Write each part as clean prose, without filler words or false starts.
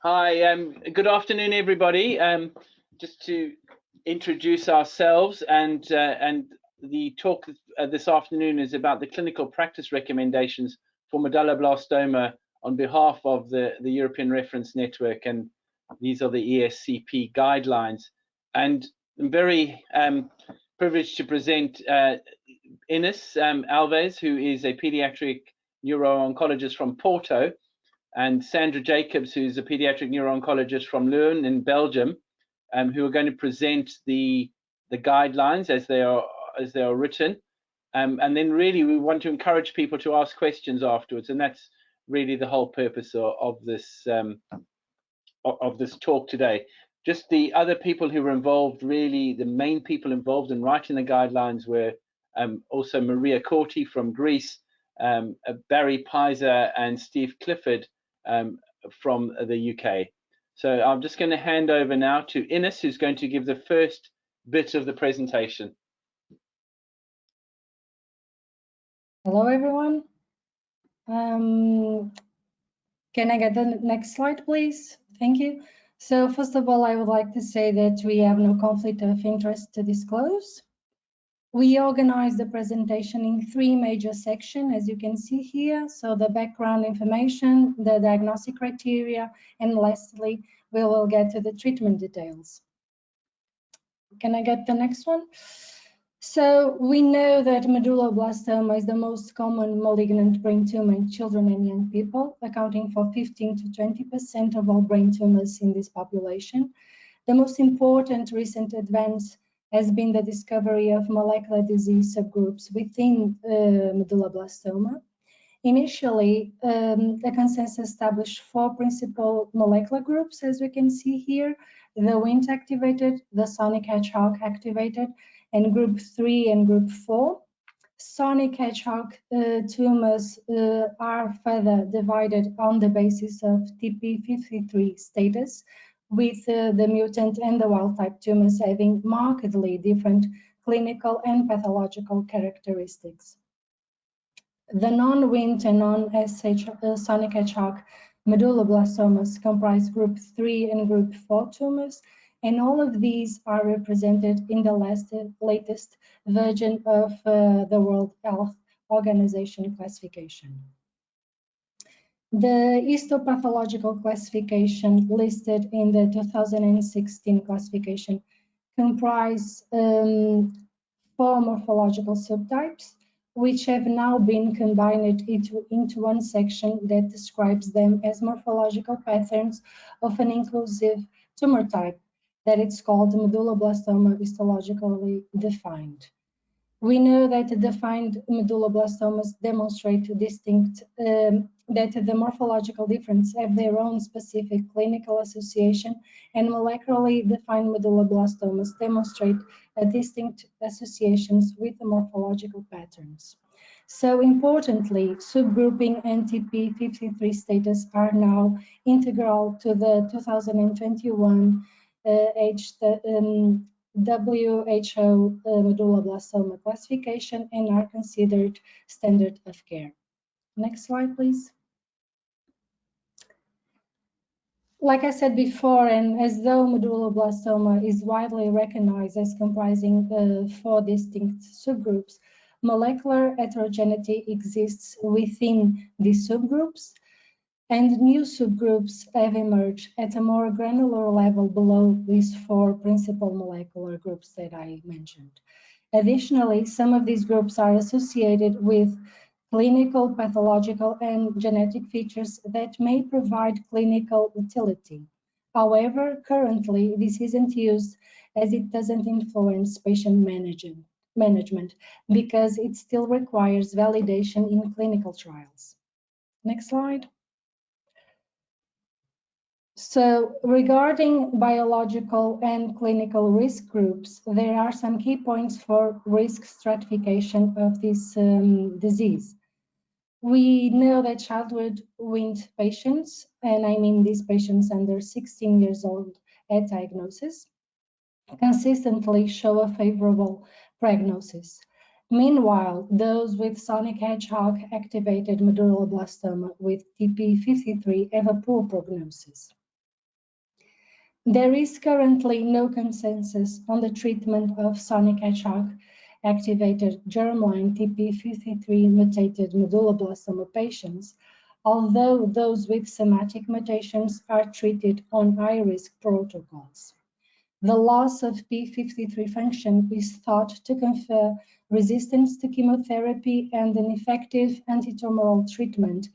Hi, good afternoon, everybody. Just to introduce ourselves, and the talk this afternoon is about the clinical practice recommendations for medulloblastoma on behalf of the European Reference Network, and these are the ESCP guidelines. And I'm very privileged to present Inês Alves, who is a pediatric neuro-oncologist from Porto, and Sandra Jacobs, who's a pediatric neuro-oncologist from Leuven in Belgium, who are going to present the guidelines as they are written. And then really we want to encourage people to ask questions afterwards, and that's really the whole purpose of this talk today. Just the other people who were involved, really the main people involved in writing the guidelines were also Maria Corti from Greece, Barry Pizer and Steve Clifford from the UK. So I'm just going to hand over now to Inês, who's going to give the first bit of the presentation. Hello, everyone. Can I get the next slide, please? Thank you. So first of all, I would like to say that we have no conflict of interest to disclose. We organized the presentation in 3 major sections, as you can see here. So the background information, the diagnostic criteria, and lastly, we will get to the treatment details. Can I get the next one? So we know that medulloblastoma is the most common malignant brain tumor in children and young people, accounting for 15 to 20% of all brain tumors in this population. The most important recent advance has been the discovery of molecular disease subgroups within medulloblastoma. Initially, the consensus established 4 principal molecular groups, as we can see here: the Wnt activated, the sonic hedgehog activated, and group 3 and group 4. Sonic hedgehog tumors are further divided on the basis of TP53 status, with the mutant and the wild type tumors having markedly different clinical and pathological characteristics. The non-Wnt and non-SH sonic hedgehog medulloblastomas comprise group 3 and group 4 tumors, and all of these are represented in the latest version of the World Health Organization classification. The histopathological classification listed in the 2016 classification comprise 4 morphological subtypes, which have now been combined into one section that describes them as morphological patterns of an inclusive tumor type that it's called medulloblastoma histologically defined. We know that the defined medulloblastomas demonstrate distinct, that the morphological difference have their own specific clinical association, and molecularly defined medulloblastomas demonstrate distinct associations with the morphological patterns. So importantly, subgrouping and TP53 status are now integral to the 2021 WHO medulloblastoma classification and are considered standard of care. Next slide, please. Like I said before, and as though medulloblastoma is widely recognized as comprising 4 distinct subgroups, molecular heterogeneity exists within these subgroups, and new subgroups have emerged at a more granular level below these 4 principal molecular groups that I mentioned. Additionally, some of these groups are associated with clinical, pathological, and genetic features that may provide clinical utility. However, currently, this isn't used as it doesn't influence patient management because it still requires validation in clinical trials. Next slide. So regarding biological and clinical risk groups, there are some key points for risk stratification of this disease. We know that childhood Wnt patients, and I mean these patients under 16 years old at diagnosis, consistently show a favorable prognosis. Meanwhile, those with sonic hedgehog activated medulloblastoma with TP53 have a poor prognosis. There is currently no consensus on the treatment of sonic hedgehog activated germline TP53 mutated medulloblastoma patients, although those with somatic mutations are treated on high-risk protocols. The loss of P53 function is thought to confer resistance to chemotherapy, and an effective antitumoral treatment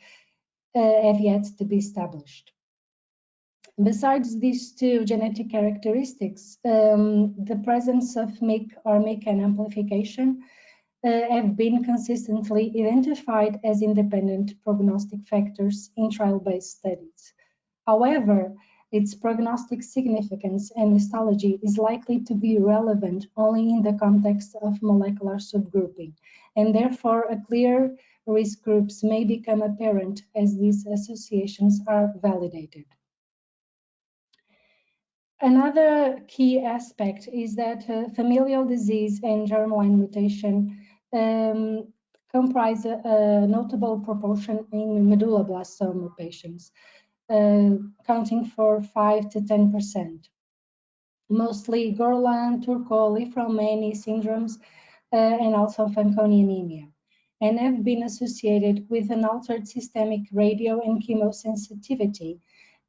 have yet to be established. Besides these two genetic characteristics, the presence of MYC or MECAN amplification have been consistently identified as independent prognostic factors in trial-based studies. However, its prognostic significance and histology is likely to be relevant only in the context of molecular subgrouping, and therefore a clear risk groups may become apparent as these associations are validated. Another key aspect is that familial disease and germline mutation comprise a notable proportion in medulloblastoma patients, counting for 5 to 10%. Mostly Gorlin, Turco-Li-Fraumeni syndromes, and also Fanconi anemia, and have been associated with an altered systemic radio and chemosensitivity.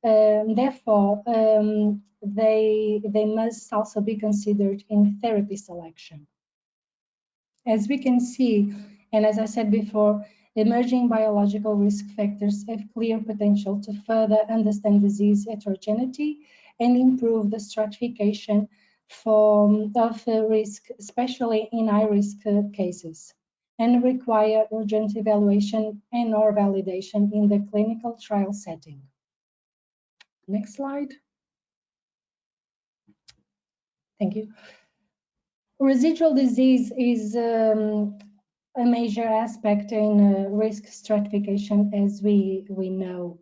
Therefore, they must also be considered in therapy selection. As we can see, and as I said before, emerging biological risk factors have clear potential to further understand disease heterogeneity and improve the stratification of risk, especially in high-risk cases, and require urgent evaluation and/or validation in the clinical trial setting. Next slide. Thank you. Residual disease is a major aspect in risk stratification, as we know.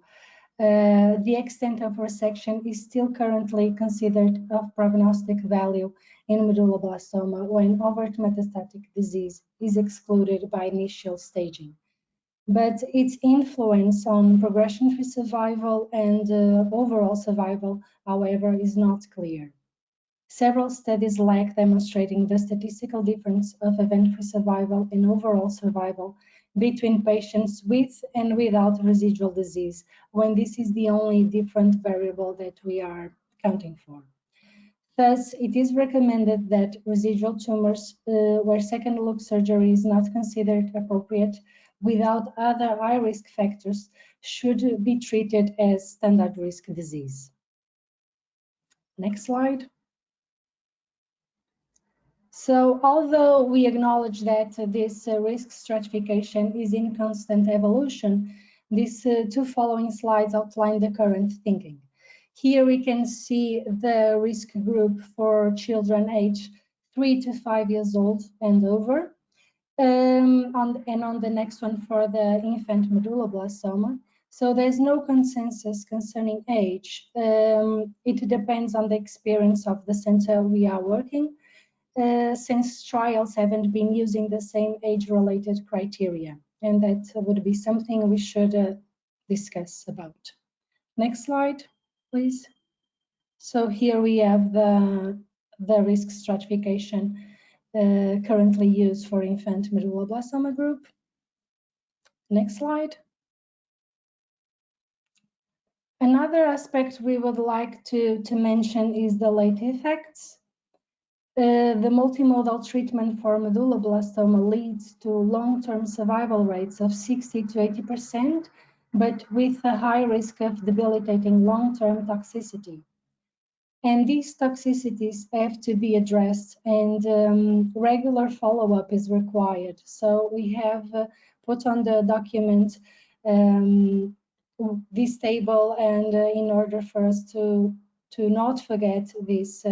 The extent of resection is still currently considered of prognostic value in medulloblastoma when overt metastatic disease is excluded by initial staging. But its influence on progression-free survival and overall survival, however, is not clear. Several studies lag demonstrating the statistical difference of event-free survival and overall survival between patients with and without residual disease, when this is the only different variable that we are counting for. Thus, it is recommended that residual tumors where second look surgery is not considered appropriate without other high-risk factors should be treated as standard risk disease. Next slide. So, although we acknowledge that this risk stratification is in constant evolution, these two following slides outline the current thinking. Here we can see the risk group for children aged 3 to 5 years old and over, and on the next one for the infant medulloblastoma. So there's no consensus concerning age. It depends on the experience of the center we are working, since trials haven't been using the same age-related criteria, and that would be something we should discuss about. Next slide, please. So here we have the risk stratification currently used for infant medulloblastoma group. Next slide. Another aspect we would like to mention is the late effects. The multimodal treatment for medulloblastoma leads to long-term survival rates of 60 to 80%, but with a high risk of debilitating long-term toxicity. And these toxicities have to be addressed, and regular follow-up is required. So we have put on the document this table, and in order for us to not forget these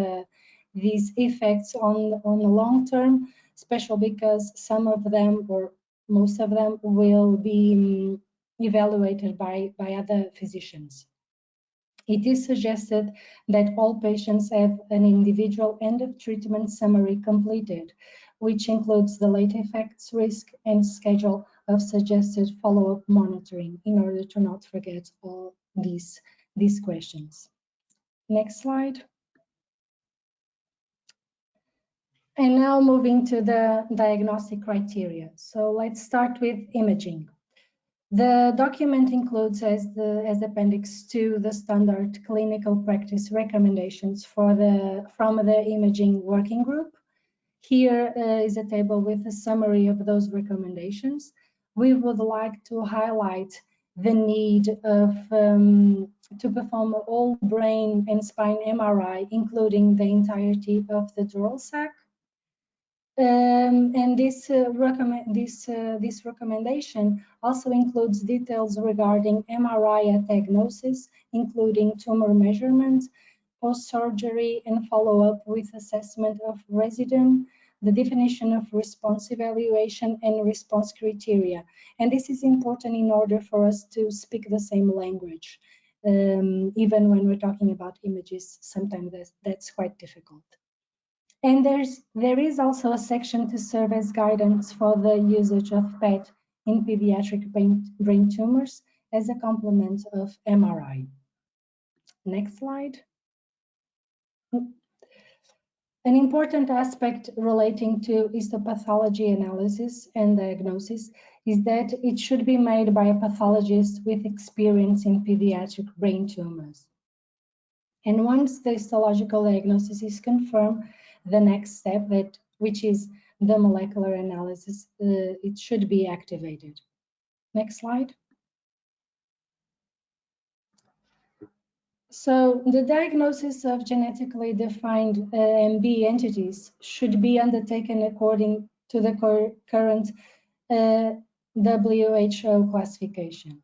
effects on the long term, especially because some of them or most of them will be evaluated by other physicians. It is suggested that all patients have an individual end of treatment summary completed, which includes the late effects risk and schedule of suggested follow-up monitoring in order to not forget all these questions. Next slide. And now moving to the diagnostic criteria. So let's start with imaging. The document includes as Appendix 2 the standard clinical practice recommendations from the imaging working group. Here is a table with a summary of those recommendations. We would like to highlight the need of to perform all brain and spine MRI, including the entirety of the dural sac. And this recommendation also includes details regarding MRI diagnosis, including tumor measurement, post-surgery and follow-up with assessment of residuum, the definition of response evaluation and response criteria. And this is important in order for us to speak the same language. Even when we're talking about images, sometimes that's quite difficult. And there is also a section to serve as guidance for the usage of PET in pediatric brain tumors as a complement of MRI. Next slide. An important aspect relating to histopathology analysis and diagnosis is that it should be made by a pathologist with experience in pediatric brain tumors. And once the histological diagnosis is confirmed, the next step, which is the molecular analysis, it should be activated. Next slide. So the diagnosis of genetically defined MB entities should be undertaken according to the current WHO classification.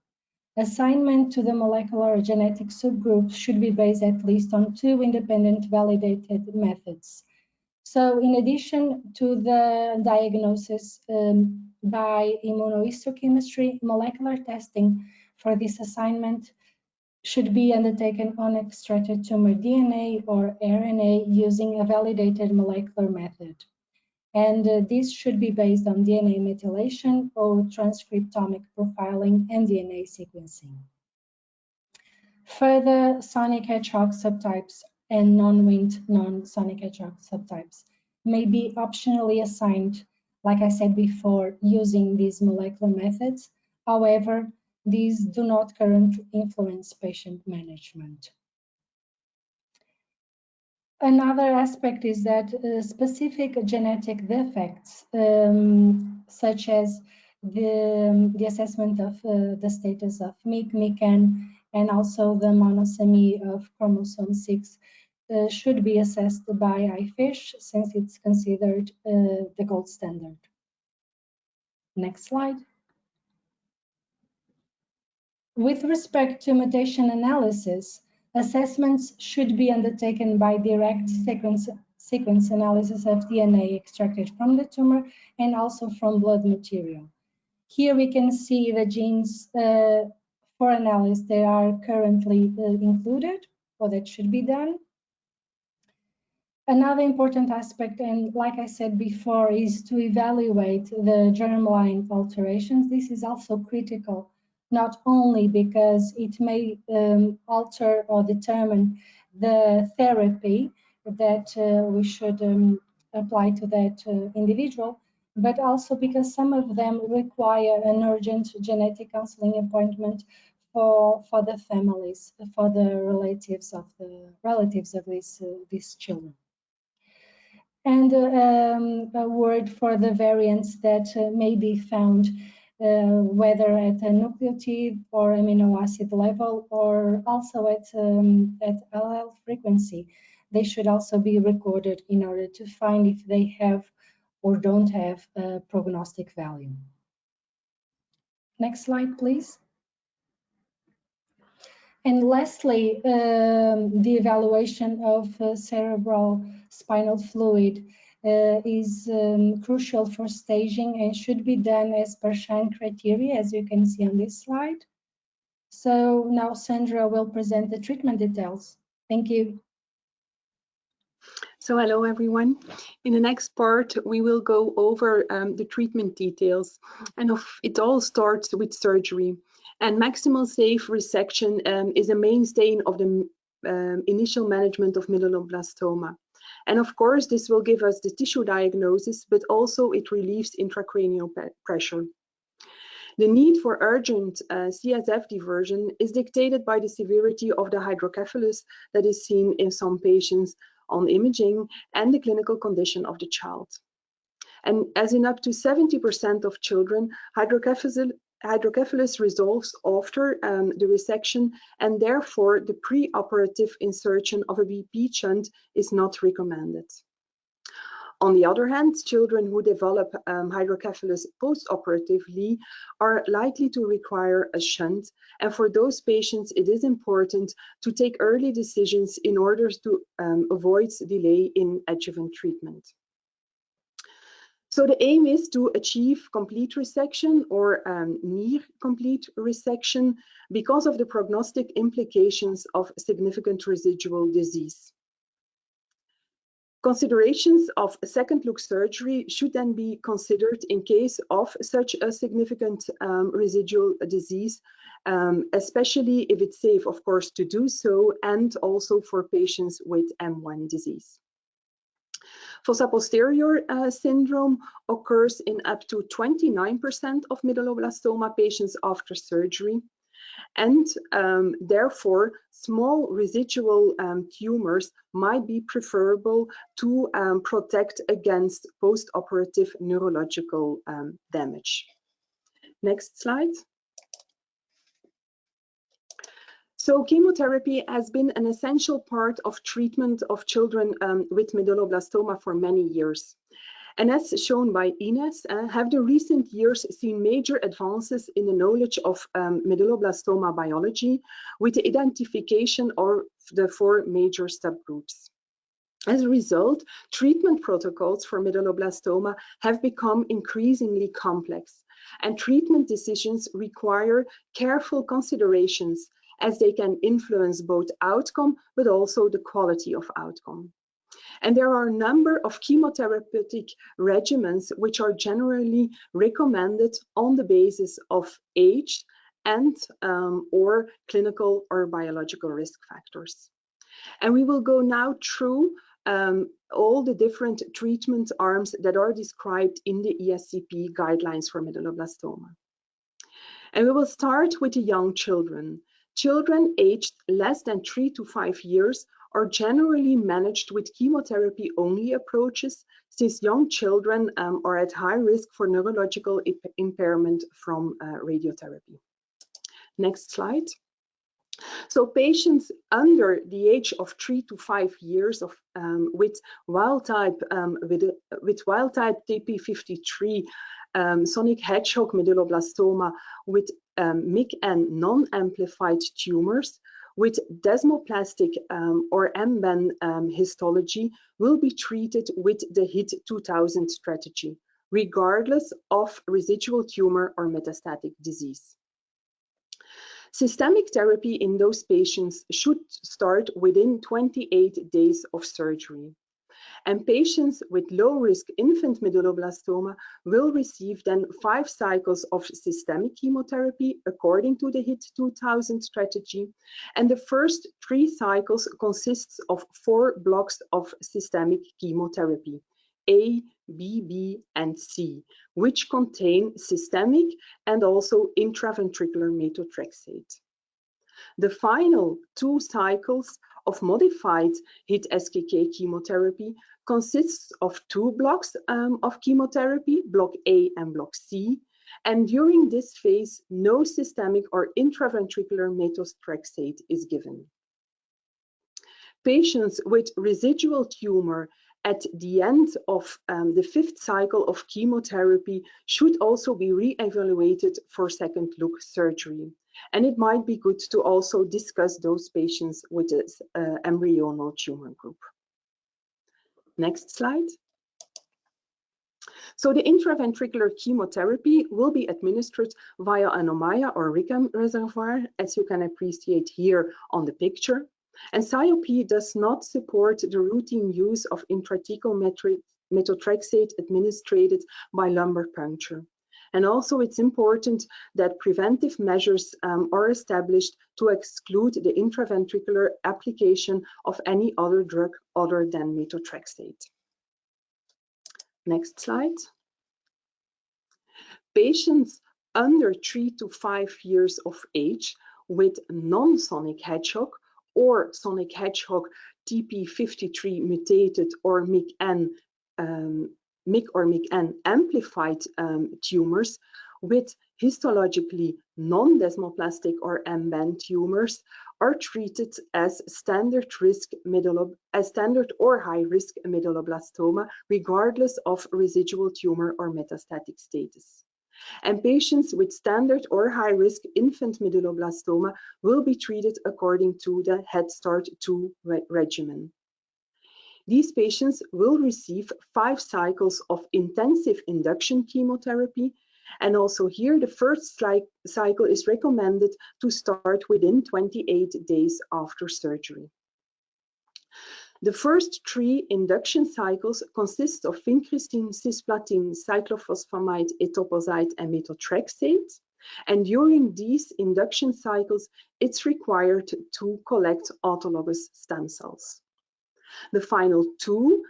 Assignment to the molecular genetic subgroups should be based at least on 2 independent validated methods. So in addition to the diagnosis by immunohistochemistry, molecular testing for this assignment should be undertaken on extracted tumor DNA or RNA using a validated molecular method. And this should be based on DNA methylation or transcriptomic profiling and DNA sequencing. Further, sonic hedgehog subtypes and non-winged non-sonic hedgehog subtypes may be optionally assigned, like I said before, using these molecular methods. However, these do not currently influence patient management. Another aspect is that specific genetic defects, such as the assessment of the status of MYC, MYCN, and also the monosomy of chromosome 6, should be assessed by IFISH since it's considered the gold standard. Next slide. With respect to mutation analysis, assessments should be undertaken by direct sequence analysis of DNA extracted from the tumor and also from blood material. Here we can see the genes for analysis that are currently included, or that should be done. Another important aspect, and like I said before, is to evaluate the germline alterations. This is also critical, not only because it may alter or determine the therapy that we should apply to that individual, but also because some of them require an urgent genetic counseling appointment for the families, for the relatives of these children. And a word for the variants that may be found, whether at a nucleotide or amino acid level, or also at allele frequency. They should also be recorded in order to find if they have or don't have a prognostic value. Next slide, please. And lastly, the evaluation of cerebral spinal fluid is crucial for staging and should be done as per SHINE criteria, as you can see on this slide. So now Sandra will present the treatment details. Thank you. So hello everyone. In the next part, we will go over the treatment details, and it all starts with surgery. And maximal safe resection is a mainstay of the initial management of medulloblastoma. And of course, this will give us the tissue diagnosis, but also it relieves intracranial pressure. The need for urgent CSF diversion is dictated by the severity of the hydrocephalus that is seen in some patients on imaging and the clinical condition of the child. And as in up to 70% of children, hydrocephalus resolves after the resection, and therefore the preoperative insertion of a BP shunt is not recommended. On the other hand, children who develop hydrocephalus postoperatively are likely to require a shunt, and for those patients it is important to take early decisions in order to avoid delay in adjuvant treatment. So the aim is to achieve complete resection or near complete resection because of the prognostic implications of significant residual disease. Considerations of second look surgery should then be considered in case of such a significant residual disease, especially if it's safe, of course, to do so, and also for patients with M1 disease. Fossa posterior syndrome occurs in up to 29% of medulloblastoma patients after surgery. And therefore, small residual tumors might be preferable to protect against post-operative neurological damage. Next slide. So chemotherapy has been an essential part of treatment of children with medulloblastoma for many years. And as shown by Inês, have the recent years seen major advances in the knowledge of medulloblastoma biology with the identification of the 4 major subgroups. As a result, treatment protocols for medulloblastoma have become increasingly complex, and treatment decisions require careful considerations as they can influence both outcome but also the quality of outcome. And there are a number of chemotherapeutic regimens which are generally recommended on the basis of age and or clinical or biological risk factors. And we will go now through all the different treatment arms that are described in the ESCP guidelines for medulloblastoma. And we will start with the young children. Children aged less than 3 to 5 years are generally managed with chemotherapy-only approaches, since young children are at high risk for neurological impairment from radiotherapy. Next slide. So patients under the age of 3 to 5 years with wild-type TP53 sonic hedgehog medulloblastoma with MYC and non-amplified tumors with desmoplastic or MBAN histology will be treated with the HIT 2000 strategy, regardless of residual tumor or metastatic disease. Systemic therapy in those patients should start within 28 days of surgery. And patients with low-risk infant medulloblastoma will receive then 5 cycles of systemic chemotherapy according to the HIT 2000 strategy. And the first 3 cycles consists of 4 blocks of systemic chemotherapy, A, B, B, and C, which contain systemic and also intraventricular methotrexate. The final 2 cycles of modified HIT-SKK chemotherapy consists of 2 blocks of chemotherapy, block A and block C, and during this phase, no systemic or intraventricular methotrexate is given. Patients with residual tumor at the end of the 5th cycle of chemotherapy should also be re-evaluated for second look surgery. And it might be good to also discuss those patients with this embryonal tumor group. Next slide. So the intraventricular chemotherapy will be administered via an Ommaya or Wickham reservoir, as you can appreciate here on the picture. And CIOP does not support the routine use of intrathecal methotrexate administered by lumbar puncture. And also it's important that preventive measures are established to exclude the intraventricular application of any other drug other than methotrexate. Next slide. Patients under 3 to 5 years of age with non-sonic hedgehog or sonic hedgehog TP53 mutated or MIC-N amplified tumors with histologically non-desmoplastic or M-band tumors are treated as standard or high-risk medulloblastoma, regardless of residual tumor or metastatic status. And patients with standard or high-risk infant medulloblastoma will be treated according to the Head Start 2 regimen. These patients will receive 5 cycles of intensive induction chemotherapy, and also here the first cycle is recommended to start within 28 days after surgery. The first 3 induction cycles consist of vincristine, cisplatin, cyclophosphamide, etoposide, and methotrexate. And during these induction cycles, it's required to collect autologous stem cells. The final 2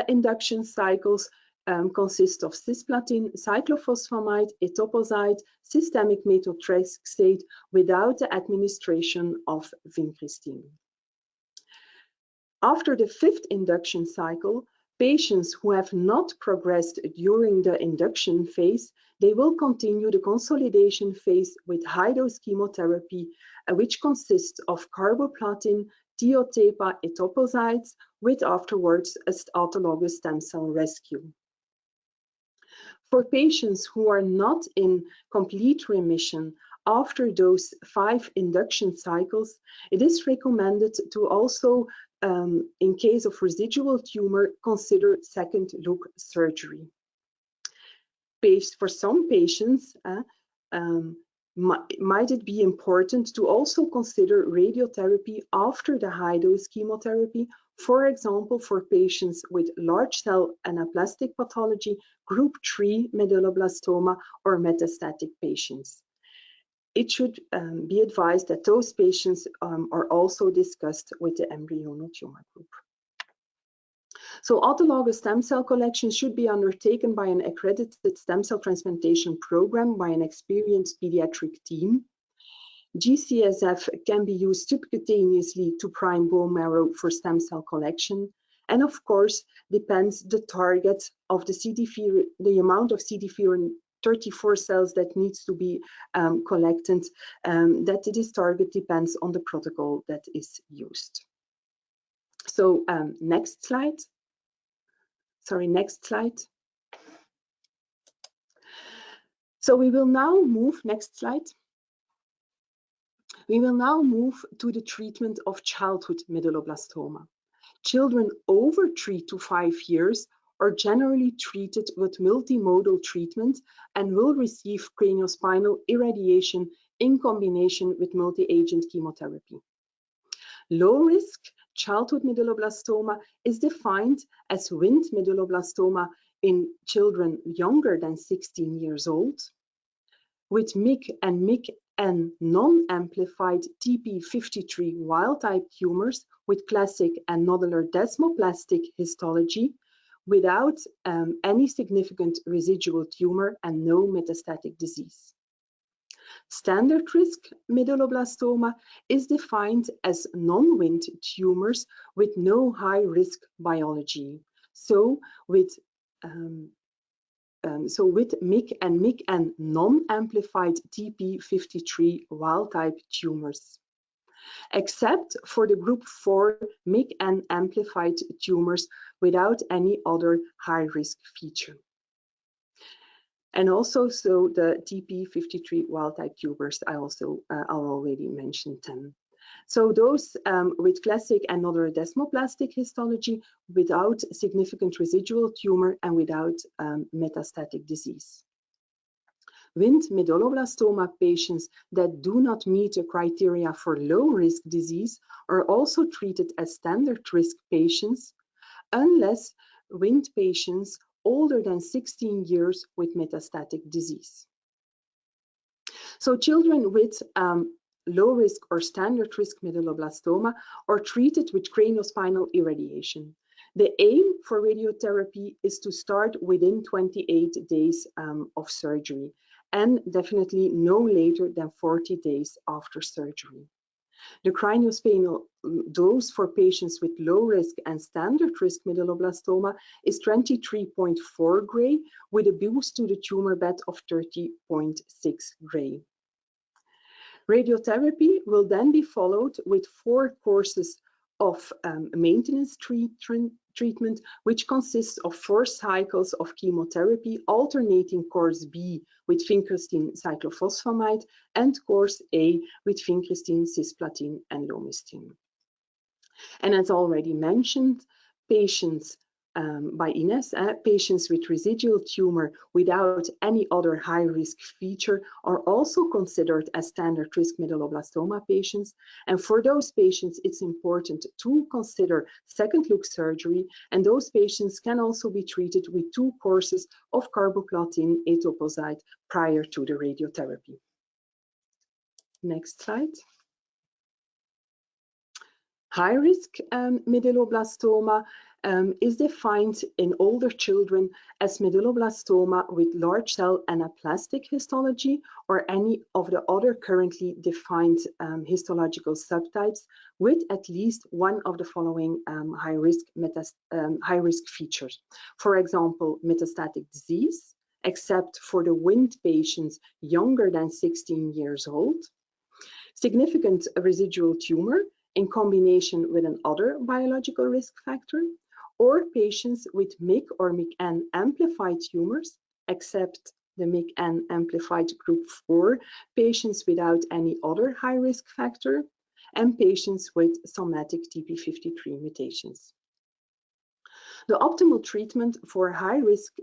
induction cycles consist of cisplatin, cyclophosphamide, etoposide, systemic methotrexate without the administration of vincristine. After the 5th induction cycle, patients who have not progressed during the induction phase, they will continue the consolidation phase with high-dose chemotherapy, which consists of carboplatin, tiotepa, etoposides, with afterwards autologous stem cell rescue. For patients who are not in complete remission after those 5 induction cycles, it is recommended to also, in case of residual tumor, consider second look surgery. For some patients, might it be important to also consider radiotherapy after the high-dose chemotherapy, for example, for patients with large cell anaplastic pathology, group 3 medulloblastoma, or metastatic patients. It should be advised that those patients are also discussed with the embryonal tumor group. So autologous stem cell collection should be undertaken by an accredited stem cell transplantation program by an experienced pediatric team. G-CSF can be used subcutaneously to prime bone marrow for stem cell collection. And of course, depends the target of the amount of CD34 cells that needs to be collected, that this target depends on the protocol that is used. So next slide. Sorry, next slide. So we will now move, next slide. We will now move to the treatment of childhood medulloblastoma. Children over 3 to 5 years are generally treated with multimodal treatment and will receive craniospinal irradiation in combination with multi-agent chemotherapy. Low risk childhood medulloblastoma is defined as Wind medulloblastoma in children younger than 16 years old, with MIC and MIC-N non-amplified TP53 wild-type tumors with classic and nodular desmoplastic histology, without any significant residual tumor and no metastatic disease. Standard risk medulloblastoma is defined as non-Wind tumors with no high-risk biology. So with MIC and MIC-N non-amplified TP53 wild-type tumors, except for the group 4 MIC-N amplified tumors without any other high-risk feature. And also, so the TP53 wild-type tumors, I already mentioned them. So those with classic and nodular desmoplastic histology without significant residual tumor and without metastatic disease. Wind medulloblastoma patients that do not meet the criteria for low-risk disease are also treated as standard risk patients, unless Wind patients older than 16 years with metastatic disease. So children with low risk or standard risk medulloblastoma are treated with craniospinal irradiation. The aim for radiotherapy is to start within 28 days of surgery, and definitely no later than 40 days after surgery. The craniospinal dose for patients with low risk and standard risk medulloblastoma is 23.4 Gray with a boost to the tumor bed of 30.6 Gray. Radiotherapy will then be followed with 4 courses of maintenance treatment, which consists of 4 cycles of chemotherapy, alternating course B with vincristine cyclophosphamide and course A with vincristine, cisplatin, and lomustine. And as already mentioned, patients by Inês, patients with residual tumor without any other high-risk feature are also considered as standard risk medulloblastoma patients. And for those patients, it's important to consider second look surgery, and those patients can also be treated with 2 courses of carboplatin etoposide prior to the radiotherapy. Next slide. High-risk medulloblastoma is defined in older children as medulloblastoma with large cell anaplastic histology or any of the other currently defined histological subtypes with at least one of the following high-risk features. For example, metastatic disease, except for the WIND patients younger than 16 years old, significant residual tumor in combination with another biological risk factor, or patients with MYC or MYC-N amplified tumors, except the MYC-N amplified group 4, patients without any other high-risk factor, and patients with somatic TP53 mutations. The optimal treatment for high-risk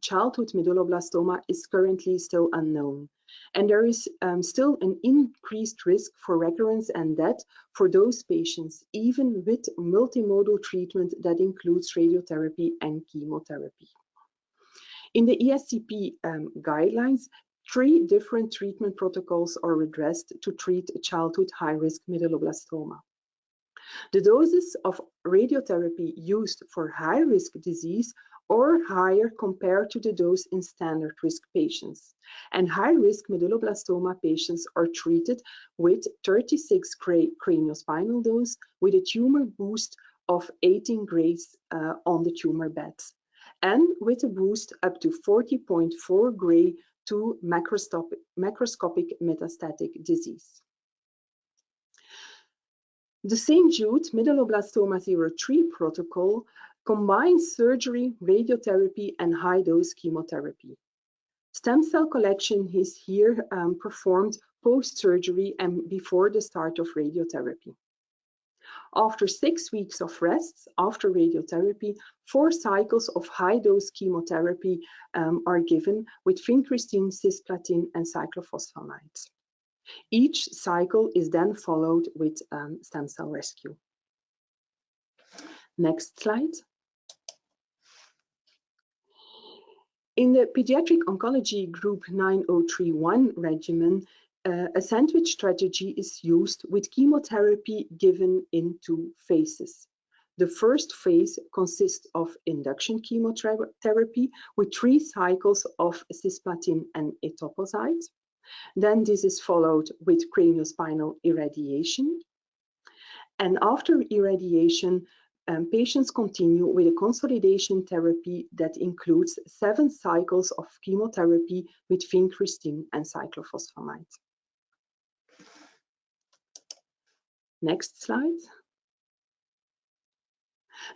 childhood medulloblastoma is currently still unknown, and there is still an increased risk for recurrence and death for those patients, even with multimodal treatment that includes radiotherapy and chemotherapy. In the ESCP guidelines, 3 different treatment protocols are addressed to treat childhood high-risk medulloblastoma. The doses of radiotherapy used for high-risk disease are higher compared to the dose in standard risk patients. And high-risk medulloblastoma patients are treated with 36 Gray craniospinal dose with a tumor boost of 18 Grays on the tumor beds, and with a boost up to 40.4 Gray to macroscopic metastatic disease. The St. Jude Medulloblastoma 03 protocol combines surgery, radiotherapy, and high-dose chemotherapy. Stem cell collection is here performed post-surgery and before the start of radiotherapy. After 6 weeks of rest after radiotherapy, 4 cycles of high-dose chemotherapy are given with vincristine, cisplatin, and cyclophosphamide. Each cycle is then followed with stem cell rescue. Next slide. In the pediatric oncology group 9031 regimen, a sandwich strategy is used with chemotherapy given in 2 phases. The first phase consists of induction chemotherapy with 3 cycles of cisplatin and etoposide. Then this is followed with craniospinal irradiation. And after irradiation, patients continue with a consolidation therapy that includes 7 cycles of chemotherapy with vincristine and cyclophosphamide. Next slide.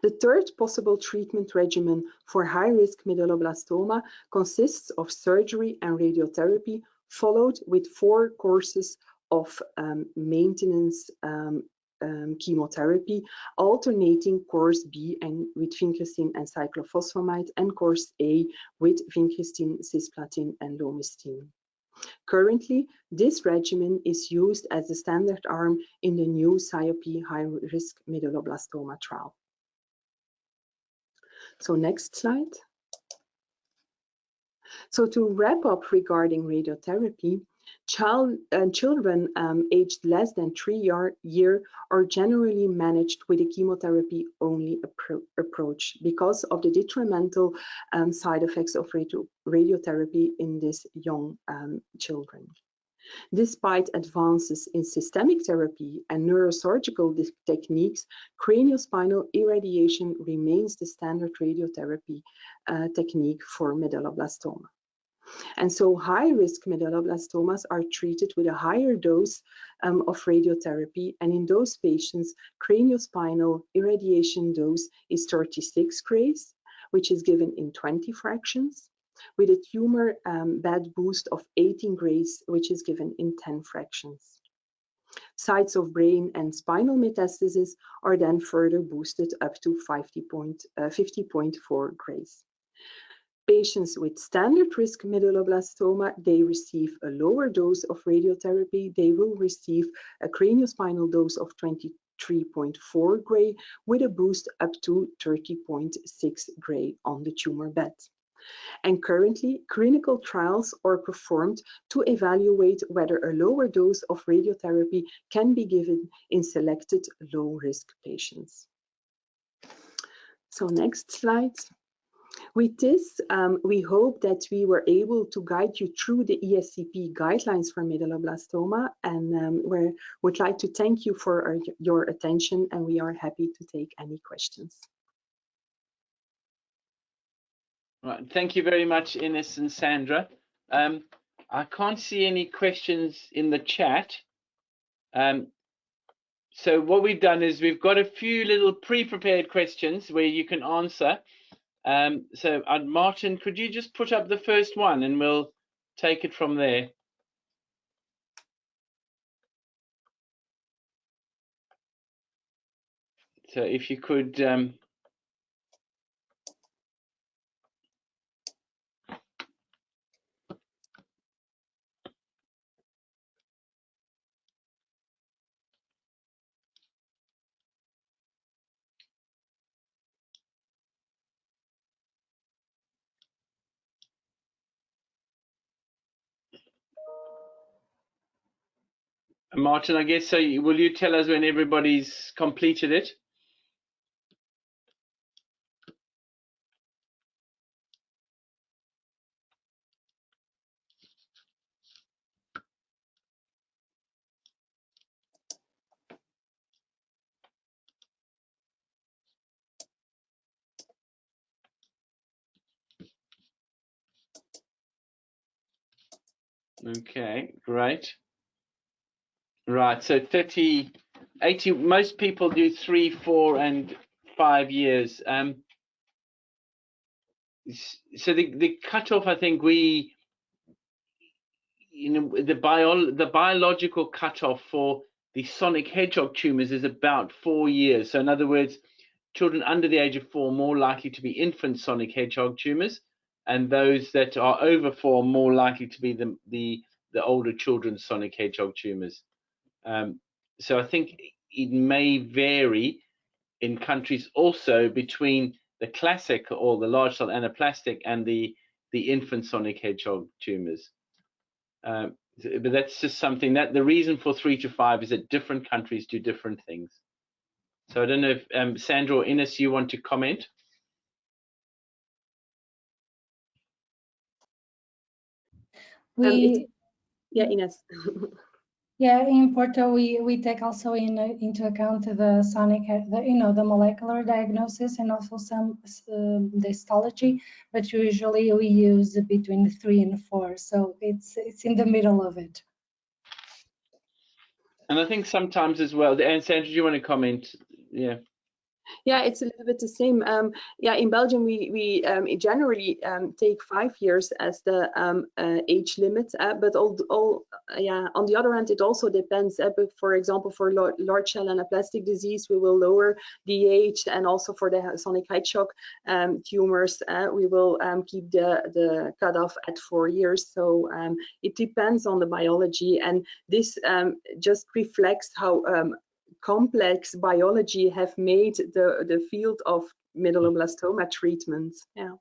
The third possible treatment regimen for high-risk medulloblastoma consists of surgery and radiotherapy, followed with 4 courses of maintenance chemotherapy, alternating course B and with vincristine and cyclophosphamide, and course A with vincristine, cisplatin, and lomustine. Currently, this regimen is used as the standard arm in the new SIOP high-risk medulloblastoma trial. So next slide. So to wrap up regarding radiotherapy, children aged less than 3 years are generally managed with a chemotherapy-only approach because of the detrimental side effects of radiotherapy in these young children. Despite advances in systemic therapy and neurosurgical techniques, craniospinal irradiation remains the standard radiotherapy technique for medulloblastoma. And so high-risk medulloblastomas are treated with a higher dose of radiotherapy, and in those patients, craniospinal irradiation dose is 36 grays, which is given in 20 fractions, with a tumor bed boost of 18 grays, which is given in 10 fractions. Sites of brain and spinal metastasis are then further boosted up to 50.4 grays. Patients with standard risk medulloblastoma, they receive a lower dose of radiotherapy. They will receive a craniospinal dose of 23.4 gray with a boost up to 30.6 gray on the tumor bed. And currently, clinical trials are performed to evaluate whether a lower dose of radiotherapy can be given in selected low-risk patients. So next slide. With this, we hope that we were able to guide you through the ESCP guidelines for medulloblastoma, and we would like to thank you for your attention, and we are happy to take any questions. Right, thank you very much, Inês and Sandra. I can't see any questions in the chat. So what we've done is we've got a few little pre-prepared questions where you can answer. So Martin, could you just put up the first one and we'll take it from there. So if you could Martin, I guess so. Will you tell us when everybody's completed it? Okay, great. Right, so 30, 80, most people do 3, 4, and 5 years. So the cutoff, I think the biological cutoff for the sonic hedgehog tumors is about 4 years. So in other words, children under the age of 4 are more likely to be infant sonic hedgehog tumors, and those that are over 4 are more likely to be the older children's sonic hedgehog tumors. So I think it may vary in countries also between the classic or the large cell anaplastic and the infant sonic hedgehog tumors. But that's just something that the reason for 3 to 5 is that different countries do different things. So I don't know if Sandra or Inês, you want to comment? Yeah, Inês. Yeah, in Porto, we take also into account the sonic, the molecular diagnosis and also some the histology, but usually we use between 3 and 4, so it's in the middle of it. And I think sometimes as well, and Sandra, do you want to comment? Yeah. Yeah, it's a little bit the same. Yeah, in Belgium, we generally take 5 years as the age limit, but on the other hand, it also depends. But for example, for large cell anaplastic disease, we will lower the age, and also for the sonic hedgehog tumors, we will keep the cutoff at 4 years. So it depends on the biology, and this just reflects how complex biology have made the field of medulloblastoma treatment. Yeah.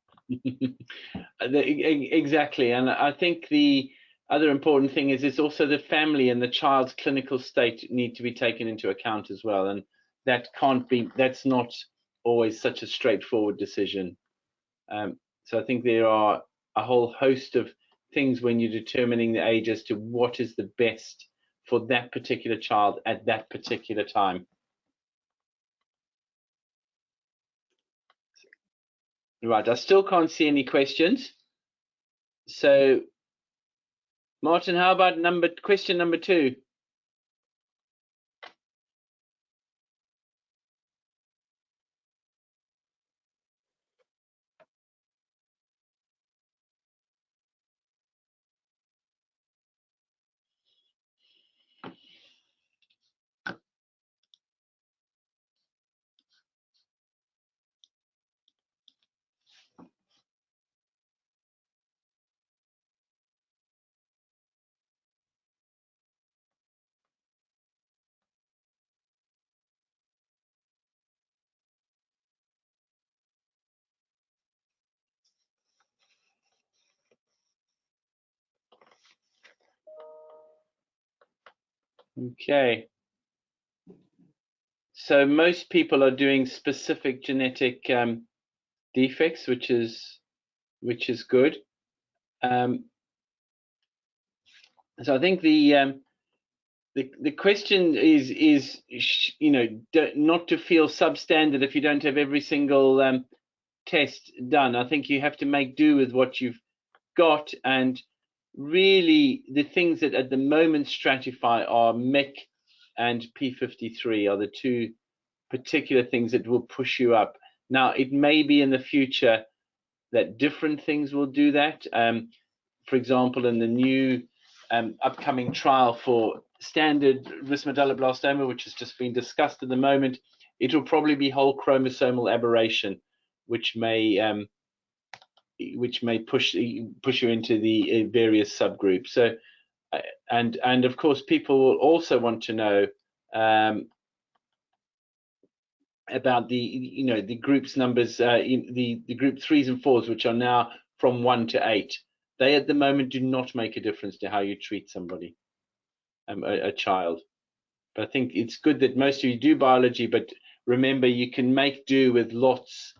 Exactly, and I think the other important thing is it's also the family and the child's clinical state need to be taken into account as well, and that's not always such a straightforward decision. So I think there are a whole host of things when you're determining the age as to what is the best for that particular child at that particular time. Right, I still can't see any questions. So, Martin, how about question number 2? Okay. So most people are doing specific genetic defects, which is good. So I think the question is not to feel substandard if you don't have every single test done. I think you have to make do with what you've got, and really the things that at the moment stratify are MEC and P53 are the two particular things that will push you up. Now, it may be in the future that different things will do that. For example, in the new upcoming trial for standard risk medulloblastoma, which has just been discussed at the moment, it will probably be whole chromosomal aberration, which may push you into the various subgroups. So, and of course, people will also want to know about the groups numbers, the group 3s and 4s, which are now from 1 to 8. They at the moment do not make a difference to how you treat somebody, a child. But I think it's good that most of you do biology, but remember you can make do with lots.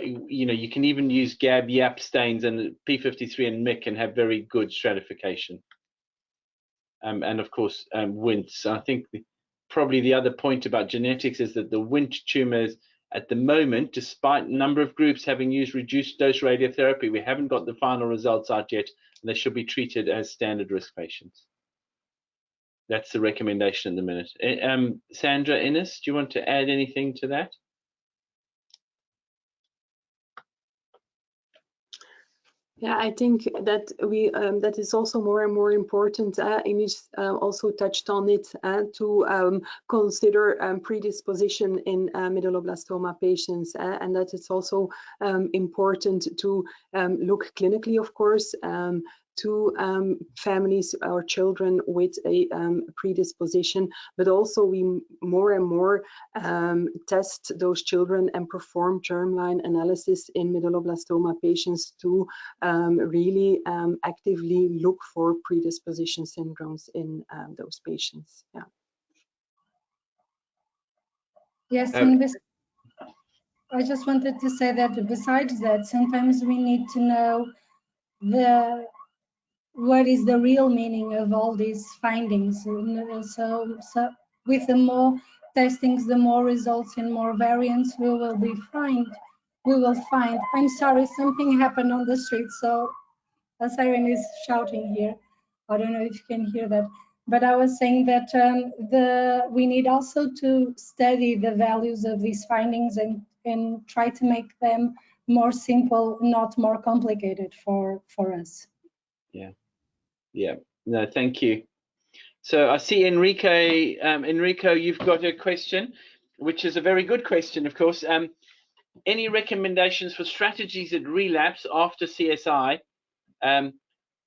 You can even use YAP stains, and P53 and MIC can have very good stratification. And of course, WNTs. I think probably the other point about genetics is that the WNT tumors at the moment, despite a number of groups having used reduced dose radiotherapy, we haven't got the final results out yet, and they should be treated as standard risk patients. That's the recommendation at the minute. Sandra, Inês, do you want to add anything to that? Yeah, I think that that is also more and more important. Inês also touched on it, to consider predisposition in medulloblastoma patients, and that it's also important to look clinically, of course, to families or children with a predisposition, but also we more and more test those children and perform germline analysis in medulloblastoma patients to really actively look for predisposition syndromes in those patients. Yeah. Yes, and I just wanted to say that besides that, sometimes we need to know what is the real meaning of all these findings. So with the more testings, the more results and more variants we will find. I'm sorry, something happened on the street, so a siren is shouting here. I don't know if you can hear that, but I was saying that we need also to study the values of these findings and try to make them more simple, not more complicated for us. Yeah, no, thank you. So I see Enrico, you've got a question, which is a very good question, of course. Any recommendations for strategies at relapse after CSI?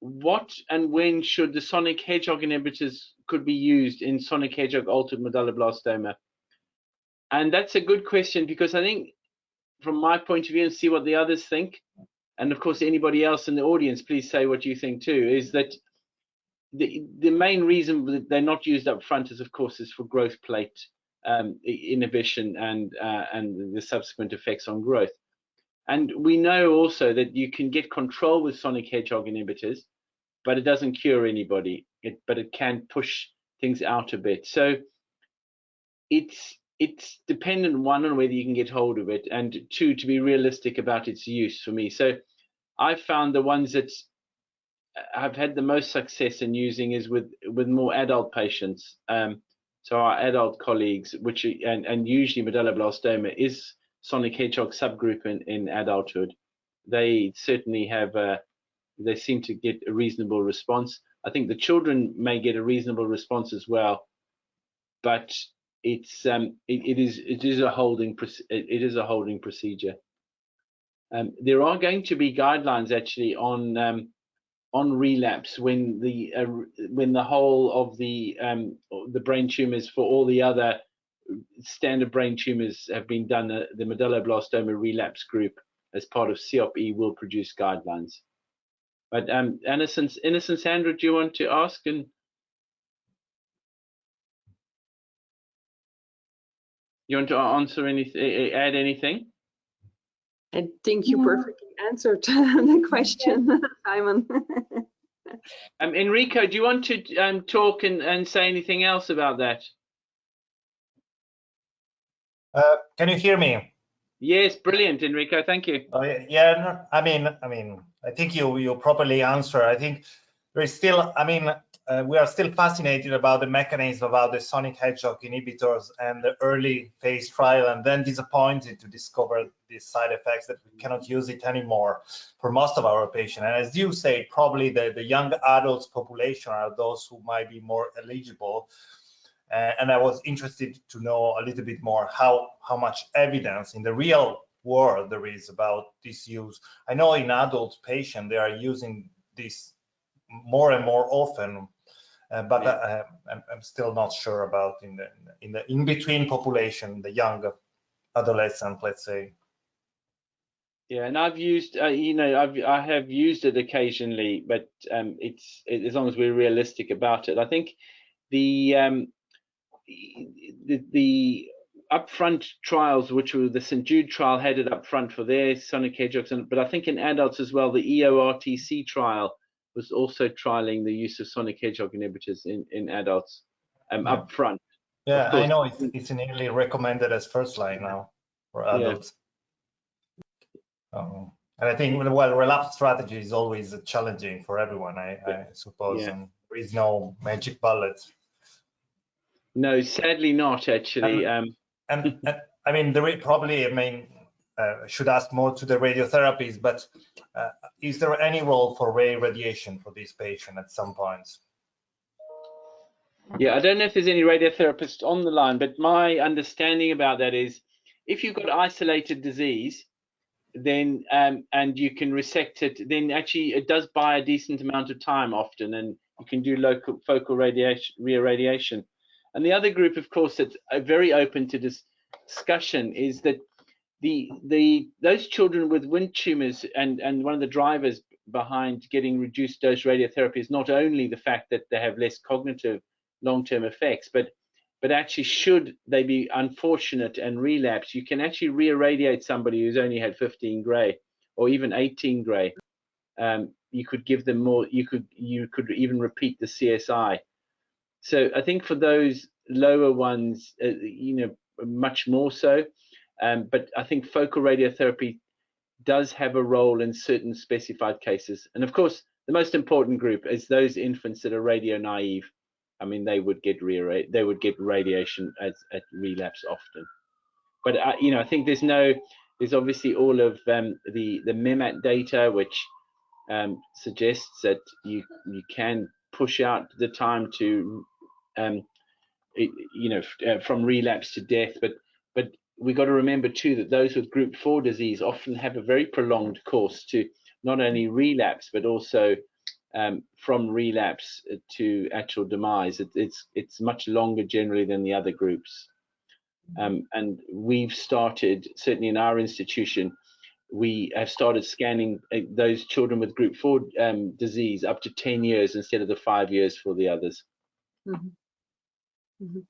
What and when should the sonic hedgehog inhibitors could be used in sonic hedgehog altered medulloblastoma? And that's a good question, because I think from my point of view, and see what the others think, and of course anybody else in the audience, please say what you think too, is that the main reason that they're not used up front is, of course, is for growth plate inhibition and the subsequent effects on growth. And we know also that you can get control with sonic hedgehog inhibitors, but it doesn't cure anybody. But it can push things out a bit. So it's dependent, one, on whether you can get hold of it, and two, to be realistic about its use for me. So I've found the ones that I've had the most success in using is with more adult patients. So our adult colleagues, which and usually medulloblastoma is sonic hedgehog subgroup in adulthood. They certainly have they seem to get a reasonable response. I think the children may get a reasonable response as well, but it's it is a holding procedure. There are going to be guidelines actually on relapse when the whole of the brain tumors for all the other standard brain tumors have been done. The medulloblastoma relapse group, as part of COP-E, will produce guidelines. But Innocent Sandra, do you want to ask? And you want to answer anything, add anything? I think you perfectly answered the question, Simon. Enrico, do you want to talk and say anything else about that? Can you hear me? Yes, brilliant, Enrico. Thank you. Yeah, no, I mean, I think you properly answer. I think there is still, we are still fascinated about the mechanism, about the sonic hedgehog inhibitors and the early phase trial, and then disappointed to discover these side effects that we cannot use it anymore for most of our patients. And as you say, probably the young adults population are those who might be more eligible. And I was interested to know a little bit more how much evidence in the real world there is about this use. I know in adult patients they are using this more and more often, but I'm still not sure about in the in-between population, the young adolescent, let's say. Yeah, and I've used, I have used it occasionally, but it's as long as we're realistic about it. I think the upfront trials, which were the St. Jude trial, had it up front for their sonic hedgehogs, but I think in adults as well, the EORTC trial was also trialing the use of sonic hedgehog inhibitors in adults up front. Yeah, I know it's nearly recommended as first line now for adults. Yeah. And I think, well, relapse strategy is always challenging for everyone, I suppose, and there is no magic bullet. No, sadly not, actually. And I mean, should ask more to the radiotherapies, but is there any role for ray radiation for this patient at some points? Yeah, I don't know if there's any radiotherapists on the line, but my understanding about that is if you've got isolated disease, then and you can resect it, then actually it does buy a decent amount of time often, and you can do local focal reirradiation. And the other group, of course, that's very open to discussion is that those children with wind tumors, and one of the drivers behind getting reduced dose radiotherapy is not only the fact that they have less cognitive long-term effects, but actually, should they be unfortunate and relapse, you can actually reirradiate somebody who's only had 15 gray or even 18 gray. You could give them more. You could even repeat the CSI. So I think for those lower ones, much more so. But I think focal radiotherapy does have a role in certain specified cases. And of course, the most important group is those infants that are radio naive. I mean, they would get radiation at relapse often. But I think there's obviously all of the MEMAT data, which suggests that you can push out the time to from relapse to death. But we got to remember too that those with group 4 disease often have a very prolonged course to not only relapse but also from relapse to actual demise. It's much longer generally than the other groups. And we've started, certainly in our institution, we have started scanning those children with group 4 disease up to 10 years instead of the 5 years for the others. Mm-hmm. Mm-hmm.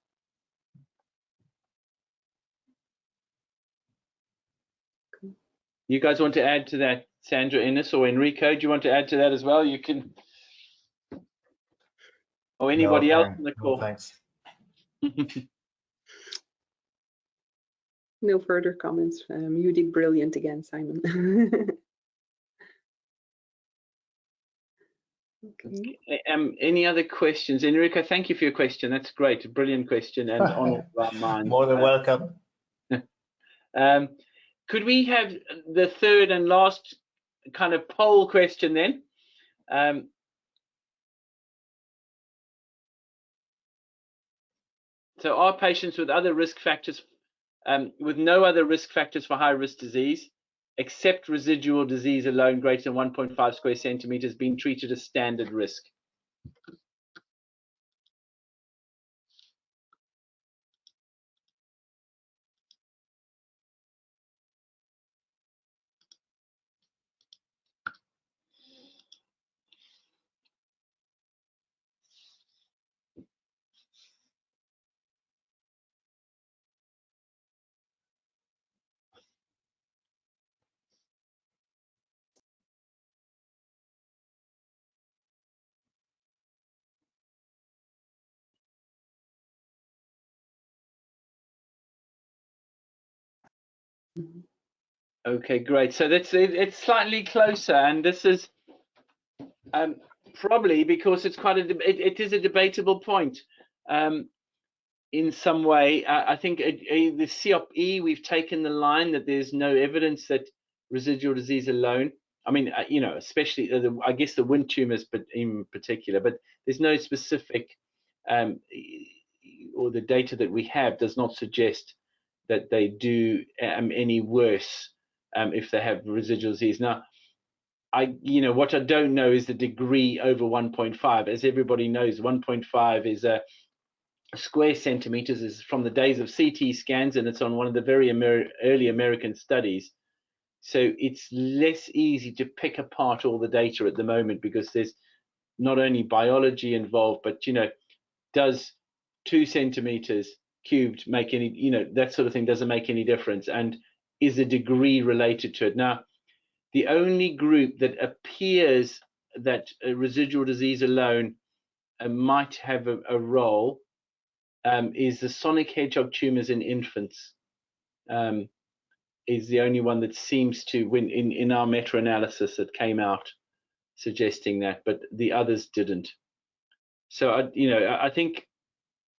You guys want to add to that, Sandra, Inês, or Enrico? Do you want to add to that as well? You can, or anybody else on the call. No, thanks. No further comments. You did brilliant again, Simon. Okay. Any other questions? Enrico, thank you for your question. That's great. A brilliant question and on all of our minds. More than welcome. Could we have the third and last kind of poll question then? So are patients with other risk factors, with no other risk factors for high-risk disease, except residual disease alone greater than 1.5 square centimeters, being treated as standard risk? Okay, great. So it's slightly closer, and this is probably because it's quite it is a debatable point in some way. I think the COP-E, we've taken the line that there's no evidence that residual disease alone. I mean, you know, especially I guess the Wnt tumors, but in particular, but there's no specific or the data that we have does not suggest that they do any worse if they have residual disease. Now, what I don't know is the degree over 1.5. As everybody knows, 1.5 is a square centimeters, is from the days of CT scans, and it's on one of the very early American studies. So it's less easy to pick apart all the data at the moment because there's not only biology involved, but does 2 centimeters cubed make any, that sort of thing doesn't make any difference, and is the degree related to it? Now, the only group that appears that residual disease alone might have a role is the sonic hedgehog tumors in infants. Is the only one that seems to win in our meta-analysis that came out suggesting that, but the others didn't. So I think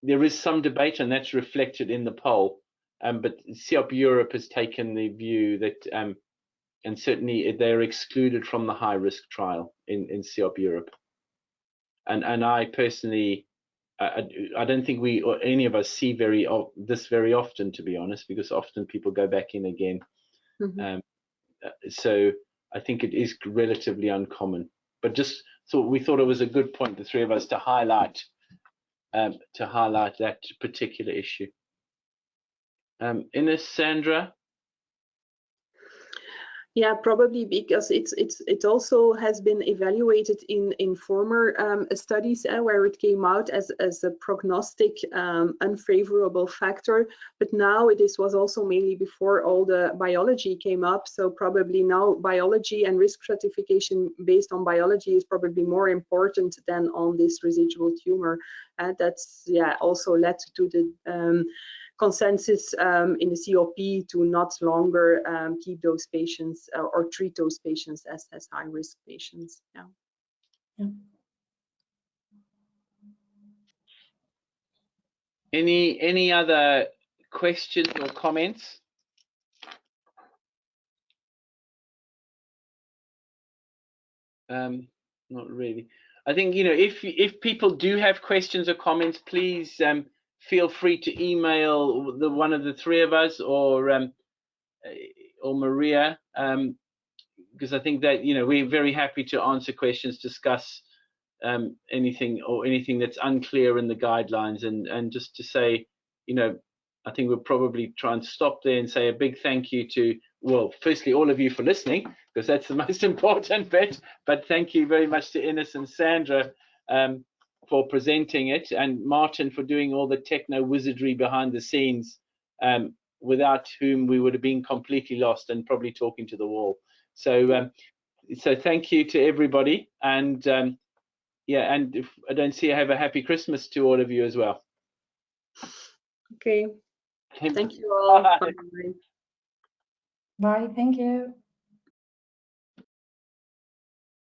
there is some debate, and that's reflected in the poll. But COP Europe has taken the view that, and certainly they're excluded from the high-risk trial in COP Europe. And I personally, I don't think we or any of us see this very often, to be honest, because often people go back in again. Mm-hmm. So I think it is relatively uncommon. But we thought it was a good point, the three of us, to highlight that particular issue. Inês, Sandra? Yeah, probably because it also has been evaluated in former studies where it came out as a prognostic unfavorable factor, but now was also mainly before all the biology came up. So probably now biology and risk stratification based on biology is probably more important than on this residual tumor. That's also led to the consensus in the COP to not longer keep those patients or treat those patients as high-risk patients. Yeah. Any other questions or comments? Not really. I think if people do have questions or comments, please feel free to email one of the three of us or Maria, because I think that we're very happy to answer questions, discuss anything that's unclear in the guidelines, and just to say, I think we'll probably try and stop there and say a big thank you to well, firstly, all of you for listening, because that's the most important bit. But thank you very much to Inês and Sandra for presenting it, and Martin for doing all the techno wizardry behind the scenes, without whom we would have been completely lost and probably talking to the wall. So, so thank you to everybody, and yeah, and if I don't see, I have a happy Christmas to all of you as well. Okay. Thank you all. Bye. Bye. Thank you.